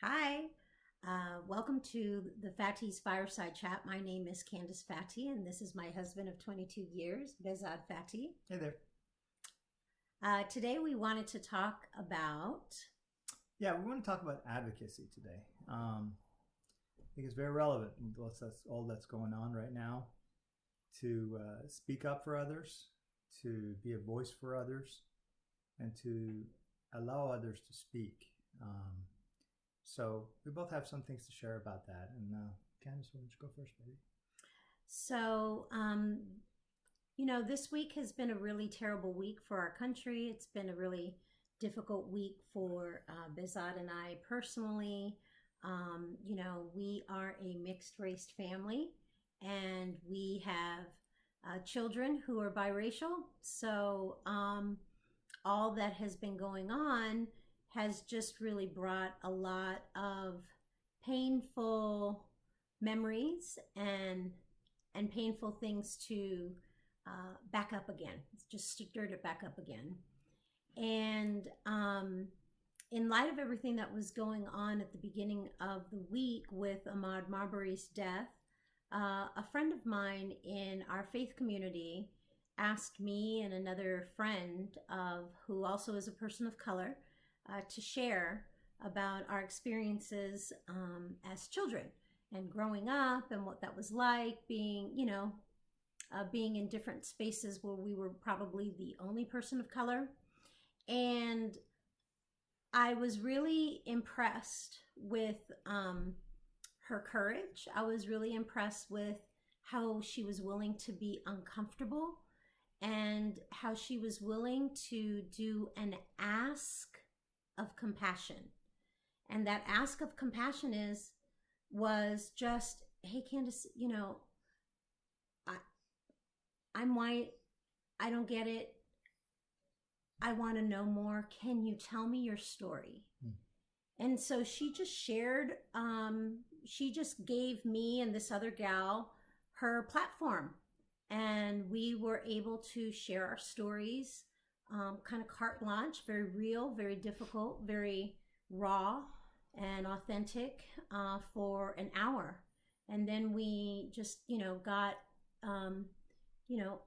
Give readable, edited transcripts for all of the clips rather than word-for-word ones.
Hi, welcome to the Fathi's Fireside Chat. My name is Candace Fathi, and this is my husband of 22 years, Bezad Fathi. Hey there. Today we wanted to talk about. Yeah, we want to talk about advocacy today. I think it's very relevant. All that's going on right now to speak up for others, to be a voice for others, and to allow others to speak. So we both have some things to share about that. And Candace, why don't you go first, baby? So, this week has been a really terrible week for our country. It's been a really difficult week for Bezad and I personally. We are a mixed race family and we have children who are biracial. So, all that has been going on has just really brought a lot of painful memories and painful things to back up again. It's just stirred it back up again. And in light of everything that was going on at the beginning of the week with Ahmaud Marbury's death, a friend of mine in our faith community asked me and another friend who also is a person of color to share about our experiences as children and growing up and what that was like being in different spaces where we were probably the only person of color. And I was really impressed with her courage. I was really impressed with how she was willing to be uncomfortable and how she was willing to do an ask of compassion. And that ask of compassion was just, hey, Candace, I'm white. I don't get it. I want to know more. Can you tell me your story? And so she just shared, she just gave me and this other gal her platform. And we were able to share our stories, kind of carte blanche, very real, very difficult, very raw and authentic for an hour. And then we just, got,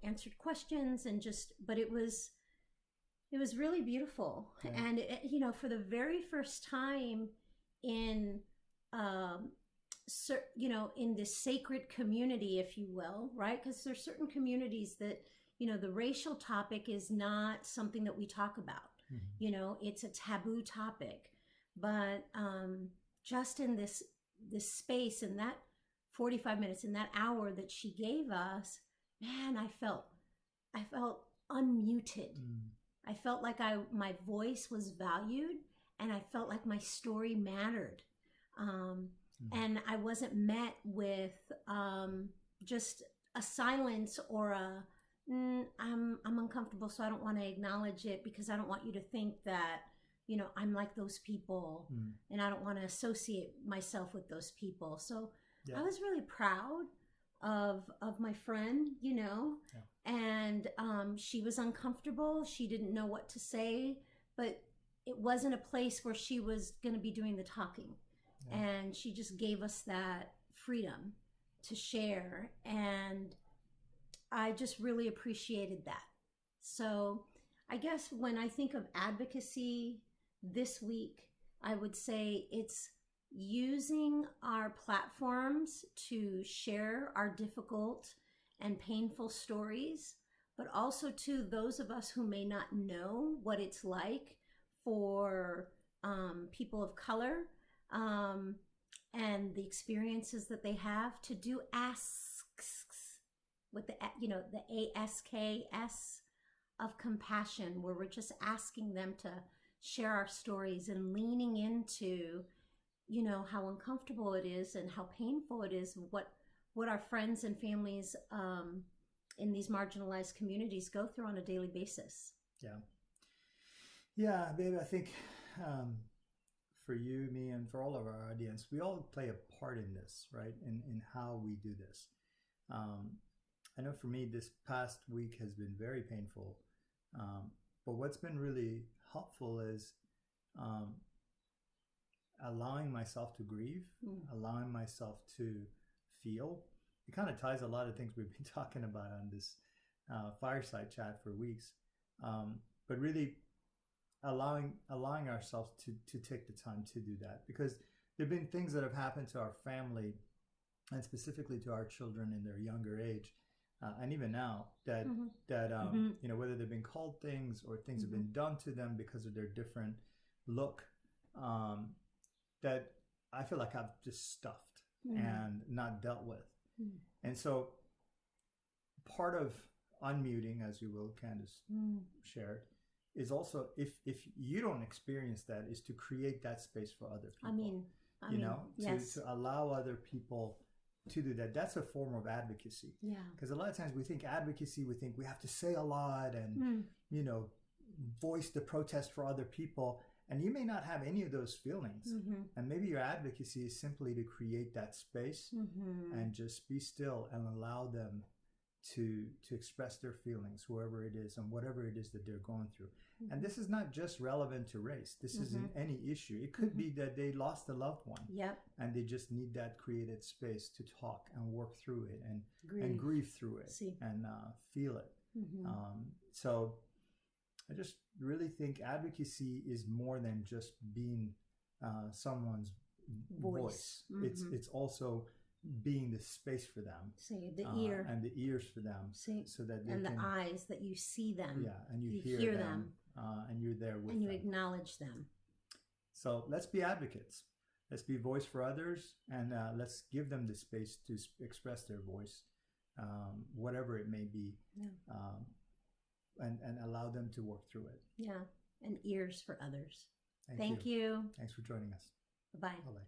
answered questions and but it was really beautiful. Yeah. And, for the very first time in, in this sacred community, if you will, right? Because there's certain communities that, the racial topic is not something that we talk about. Mm-hmm. It's a taboo topic. But just in this space, in that 45 minutes, in that hour that she gave us, man, I felt unmuted. I felt like my voice was valued, and I felt like my story mattered. And I wasn't met with just a silence or I'm uncomfortable, so I don't want to acknowledge it because I don't want you to think that, I'm like those people, and I don't want to associate myself with those people. So yeah. I was really proud of my friend, Yeah. And she was uncomfortable. She didn't know what to say, but it wasn't a place where she was going to be doing the talking. Yeah. And she just gave us that freedom to share. And I just really appreciated that. So I guess when I think of advocacy this week, I would say it's using our platforms to share our difficult and painful stories, but also to those of us who may not know what it's like for people of color and the experiences that they have, to do asks with the ASKS of compassion, where we're just asking them to share our stories and leaning into, how uncomfortable it is and how painful it is, what our friends and families in these marginalized communities go through on a daily basis. Yeah. Yeah, babe, I think for you, me, and for all of our audience, we all play a part in this, right? In how we do this. I know for me, this past week has been very painful. But what's been really helpful is allowing myself to grieve, Mm. allowing myself to feel. It kind of ties a lot of things we've been talking about on this fireside chat for weeks, but really allowing ourselves to take the time to do that, because there have been things that have happened to our family and specifically to our children in their younger age, and even now that Mhm. that you know, whether they've been called things or things have been done to them because of their different look, that I feel like I've just stuffed and not dealt with. Mm. And so part of unmuting, as you will, Candace shared, is also, if you don't experience that, is to create that space for other people. I mean, yes. to allow other people to do that. That's a form of advocacy. Yeah. Because a lot of times we think advocacy, we think we have to say a lot and you know, voice the protest for other people, and you may not have any of those feelings. And maybe your advocacy is simply to create that space and just be still and allow them to express their feelings, whoever it is and whatever it is that they're going through. And this is not just relevant to race. This is in any issue. It could be that they lost a loved one. Yep. And they just need that created space to talk and work through it and grieve through it and feel it. So I just really think advocacy is more than just being someone's voice. It's also being the space for them. See, the ear. And the ears for them. See, so that they and can, the eyes that you see them. Yeah, and you hear them. And you're there with them. And you acknowledge them. So let's be advocates. Let's be voice for others, and let's give them the space to express their voice, whatever it may be, and allow them to work through it. Yeah, and ears for others. Thank you. Thanks for joining us. Bye-bye. Bye-bye.